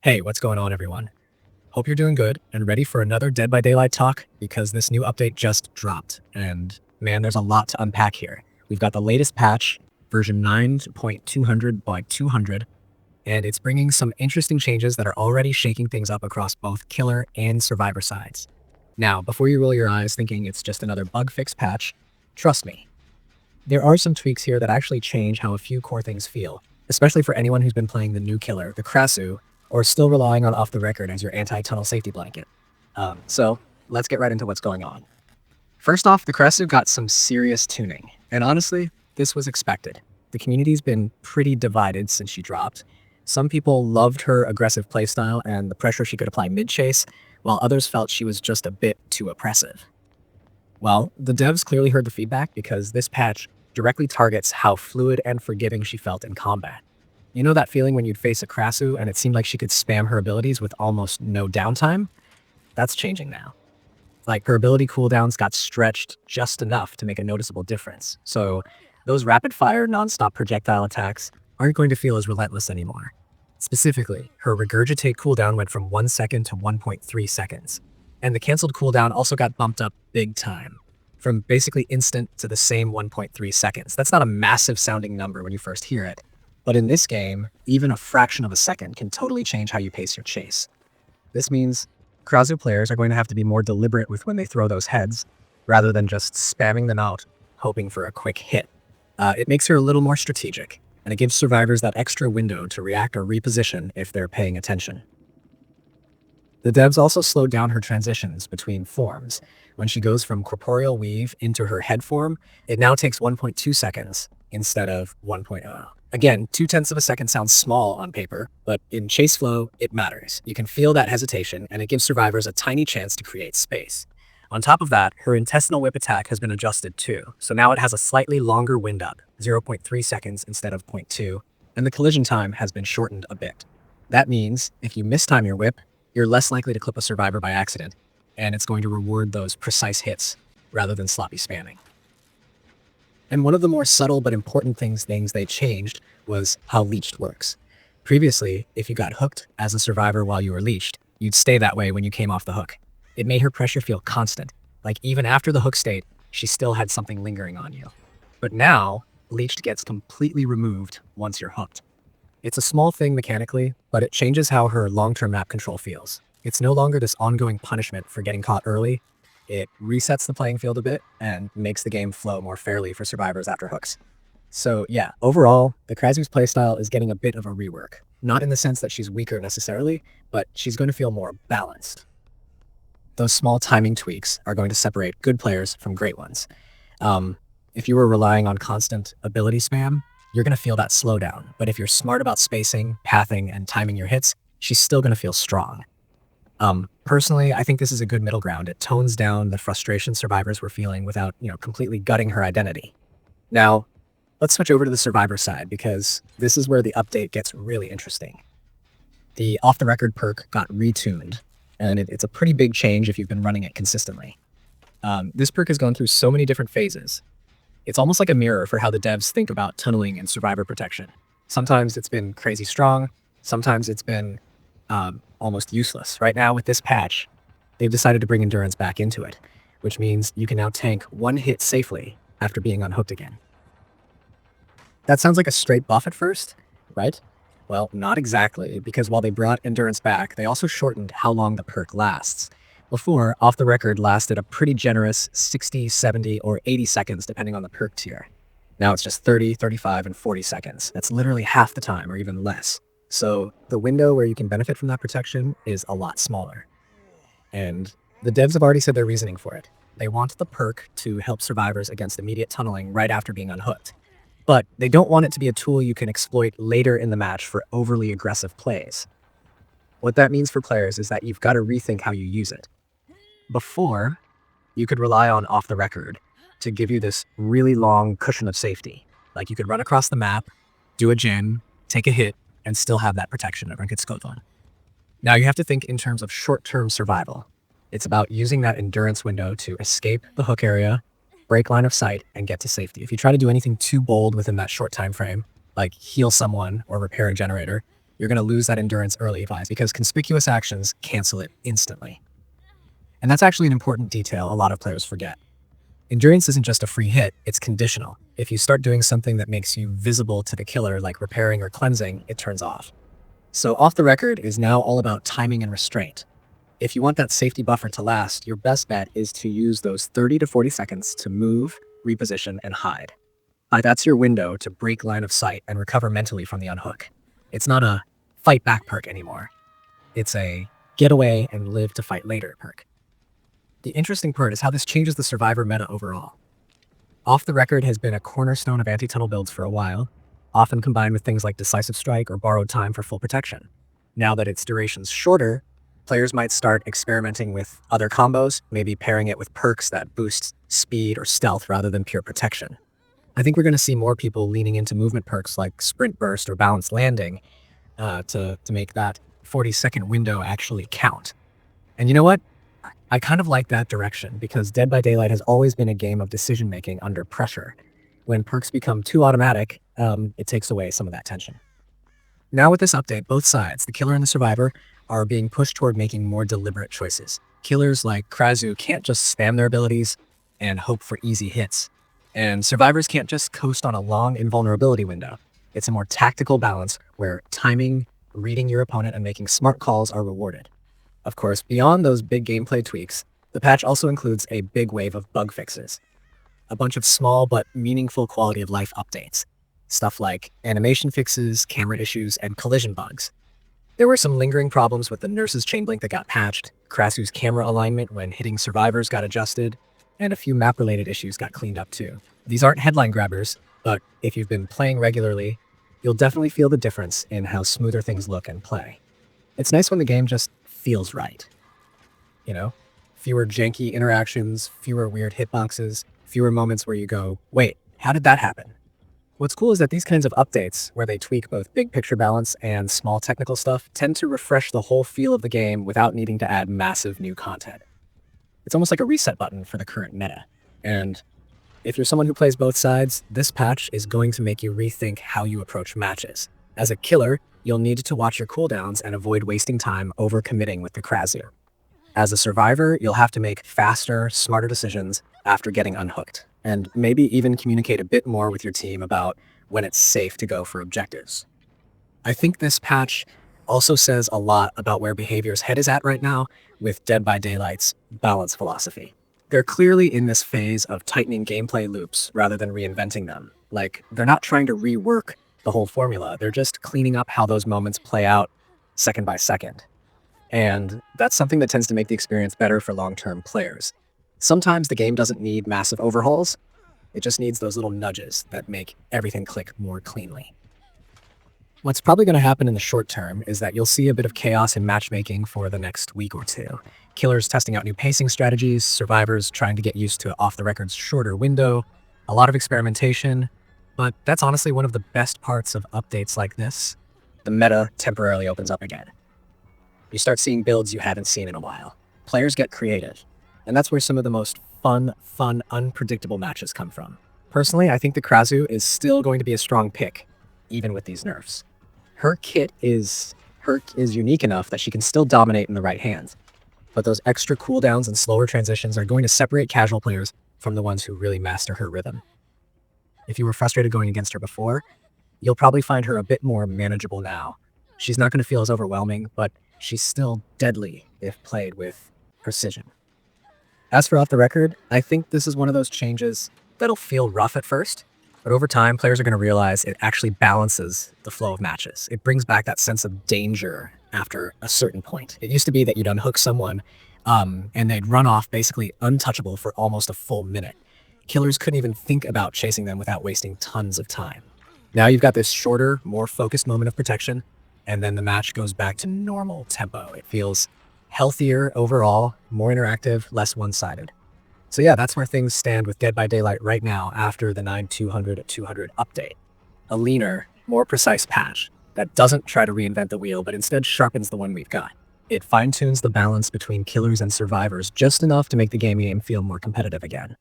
Hey, what's going on, everyone? Hope you're doing good and ready for another Dead by Daylight talk because this new update just dropped. And man, there's a lot to unpack here. We've got the latest patch, version 9.200 by 200, and it's bringing some interesting changes that are already shaking things up across both killer and survivor sides. Now, before you roll your eyes thinking it's just another bug fix patch, trust me, there are some tweaks here that actually change how a few core things feel, especially for anyone who's been playing the new killer, the Krasue, or still relying on off the record as your anti-tunnel safety blanket. So let's get right into what's going on. First off, the Krasue got some serious tuning, and honestly, this was expected. The community's been pretty divided since she dropped. Some people loved her aggressive playstyle and the pressure she could apply mid-chase, while others felt she was just a bit too oppressive. Well, the devs clearly heard the feedback because this patch directly targets how fluid and forgiving she felt in combat. You know that feeling when you'd face a Krasue and it seemed like she could spam her abilities with almost no downtime? That's changing now. Like, her ability cooldowns got stretched just enough to make a noticeable difference. So those rapid-fire, non-stop projectile attacks aren't going to feel as relentless anymore. Specifically, her regurgitate cooldown went from 1 second to 1.3 seconds. And the cancelled cooldown also got bumped up big time, from basically instant to the same 1.3 seconds. That's not a massive sounding number when you first hear it. But in this game, even a fraction of a second can totally change how you pace your chase. This means Krasue players are going to have to be more deliberate with when they throw those heads, rather than just spamming them out, hoping for a quick hit. It makes her a little more strategic, and it gives survivors that extra window to react or reposition if they're paying attention. The devs also slowed down her transitions between forms. When she goes from corporeal weave into her head form, it now takes 1.2 seconds instead of 1.0. Again, 0.2 of a second sounds small on paper, but in chase flow, it matters. You can feel that hesitation, and it gives survivors a tiny chance to create space. On top of that, her intestinal whip attack has been adjusted too, so now it has a slightly longer wind up, 0.3 seconds instead of 0.2, and the collision time has been shortened a bit. That means if you mistime your whip, you're less likely to clip a survivor by accident, and it's going to reward those precise hits rather than sloppy spamming. And one of the more subtle but important things they changed was how Leeched works. Previously, if you got hooked as a survivor while you were leeched, you'd stay that way when you came off the hook. It made her pressure feel constant, like even after the hook state, she still had something lingering on you. But now, Leeched gets completely removed once you're hooked. It's a small thing mechanically, but it changes how her long-term map control feels. It's no longer this ongoing punishment for getting caught early. It resets the playing field a bit and makes the game flow more fairly for survivors after hooks. So yeah, overall, the Krasue's playstyle is getting a bit of a rework. Not in the sense that she's weaker necessarily, but she's going to feel more balanced. Those small timing tweaks are going to separate good players from great ones. If you were relying on constant ability spam, you're going to feel that slowdown. But if you're smart about spacing, pathing, and timing your hits, she's still going to feel strong. Personally, I think this is a good middle ground. It tones down the frustration survivors were feeling without, completely gutting her identity. Now, let's switch over to the survivor side because this is where the update gets really interesting. The off-the-record perk got retuned, and it's a pretty big change if you've been running it consistently. This perk has gone through so many different phases. It's almost like a mirror for how the devs think about tunneling and survivor protection. Sometimes it's been crazy strong, sometimes it's been almost useless. Right now with this patch, they've decided to bring endurance back into it, which means you can now tank one hit safely after being unhooked again. That sounds like a straight buff at first, right? Well, not exactly, because while they brought endurance back, they also shortened how long the perk lasts. Before, off the record lasted a pretty generous 60, 70, or 80 seconds depending on the perk tier. Now it's just 30, 35, and 40 seconds. That's literally half the time or even less. So the window where you can benefit from that protection is a lot smaller. And the devs have already said their reasoning for it. They want the perk to help survivors against immediate tunneling right after being unhooked. But they don't want it to be a tool you can exploit later in the match for overly aggressive plays. What that means for players is that you've got to rethink how you use it. Before, you could rely on off the record to give you this really long cushion of safety. Like you could run across the map, do a gen, take a hit, and still have that protection everyone could scope on. Now you have to think in terms of short-term survival. It's about using that endurance window to escape the hook area, break line of sight, and get to safety. If you try to do anything too bold within that short time frame, like heal someone or repair a generator, you're going to lose that endurance early because conspicuous actions cancel it instantly. And that's actually an important detail a lot of players forget. Endurance isn't just a free hit, it's conditional. If you start doing something that makes you visible to the killer, like repairing or cleansing, it turns off. So off the record is now all about timing and restraint. If you want that safety buffer to last, your best bet is to use those 30 to 40 seconds to move, reposition, and hide. That's your window to break line of sight and recover mentally from the unhook. It's not a fight back perk anymore. It's a get away and live to fight later perk. The interesting part is how this changes the survivor meta overall. Off the record has been a cornerstone of anti-tunnel builds for a while, often combined with things like decisive strike or borrowed time for full protection. Now that its duration's shorter, players might start experimenting with other combos, maybe pairing it with perks that boost speed or stealth rather than pure protection. I think we're going to see more people leaning into movement perks like sprint burst or balanced landing to make that 40-second window actually count. And you know what? I kind of like that direction because Dead by Daylight has always been a game of decision-making under pressure. When perks become too automatic, it takes away some of that tension. Now with this update, both sides, the killer and the survivor, are being pushed toward making more deliberate choices. Killers like Krasue can't just spam their abilities and hope for easy hits. And survivors can't just coast on a long invulnerability window. It's a more tactical balance where timing, reading your opponent, and making smart calls are rewarded. Of course, beyond those big gameplay tweaks, the patch also includes a big wave of bug fixes. A bunch of small but meaningful quality of life updates. Stuff like animation fixes, camera issues, and collision bugs. There were some lingering problems with the nurse's chain blink that got patched, Krasue's camera alignment when hitting survivors got adjusted, and a few map-related issues got cleaned up too. These aren't headline grabbers, but if you've been playing regularly, you'll definitely feel the difference in how smoother things look and play. It's nice when the game just feels right. You know? Fewer janky interactions, fewer weird hitboxes, fewer moments where you go, wait, how did that happen? What's cool is that these kinds of updates, where they tweak both big picture balance and small technical stuff, tend to refresh the whole feel of the game without needing to add massive new content. It's almost like a reset button for the current meta. And if you're someone who plays both sides, this patch is going to make you rethink how you approach matches. As a killer, you'll need to watch your cooldowns and avoid wasting time overcommitting with the Krasue. As a survivor, you'll have to make faster, smarter decisions after getting unhooked, and maybe even communicate a bit more with your team about when it's safe to go for objectives. I think this patch also says a lot about where Behavior's head is at right now with Dead by Daylight's balance philosophy. They're clearly in this phase of tightening gameplay loops rather than reinventing them. Like, they're not trying to rework the whole formula. They're just cleaning up how those moments play out second by second. And that's something that tends to make the experience better for long-term players. Sometimes the game doesn't need massive overhauls. It just needs those little nudges that make everything click more cleanly. What's probably going to happen in the short term is that you'll see a bit of chaos in matchmaking for the next week or two. Killers testing out new pacing strategies, survivors trying to get used to off-the-record's shorter window, a lot of experimentation. But that's honestly one of the best parts of updates like this. The meta temporarily opens up again. You start seeing builds you haven't seen in a while. Players get creative. And that's where some of the most fun, unpredictable matches come from. Personally, I think the Krasue is still going to be a strong pick, even with these nerfs. Her kit is unique enough that she can still dominate in the right hands. But those extra cooldowns and slower transitions are going to separate casual players from the ones who really master her rhythm. If you were frustrated going against her before, you'll probably find her a bit more manageable now. She's not going to feel as overwhelming, but she's still deadly if played with precision. As for off the record, I think this is one of those changes that'll feel rough at first, but over time, players are going to realize it actually balances the flow of matches. It brings back that sense of danger after a certain point. It used to be that you'd unhook someone, and they'd run off basically untouchable for almost a full minute. Killers couldn't even think about chasing them without wasting tons of time. Now you've got this shorter, more focused moment of protection, and then the match goes back to normal tempo. It feels healthier overall, more interactive, less one-sided. So yeah, that's where things stand with Dead by Daylight right now after the 9.200.200 update. A leaner, more precise patch that doesn't try to reinvent the wheel, but instead sharpens the one we've got. It fine-tunes the balance between killers and survivors just enough to make the game feel more competitive again.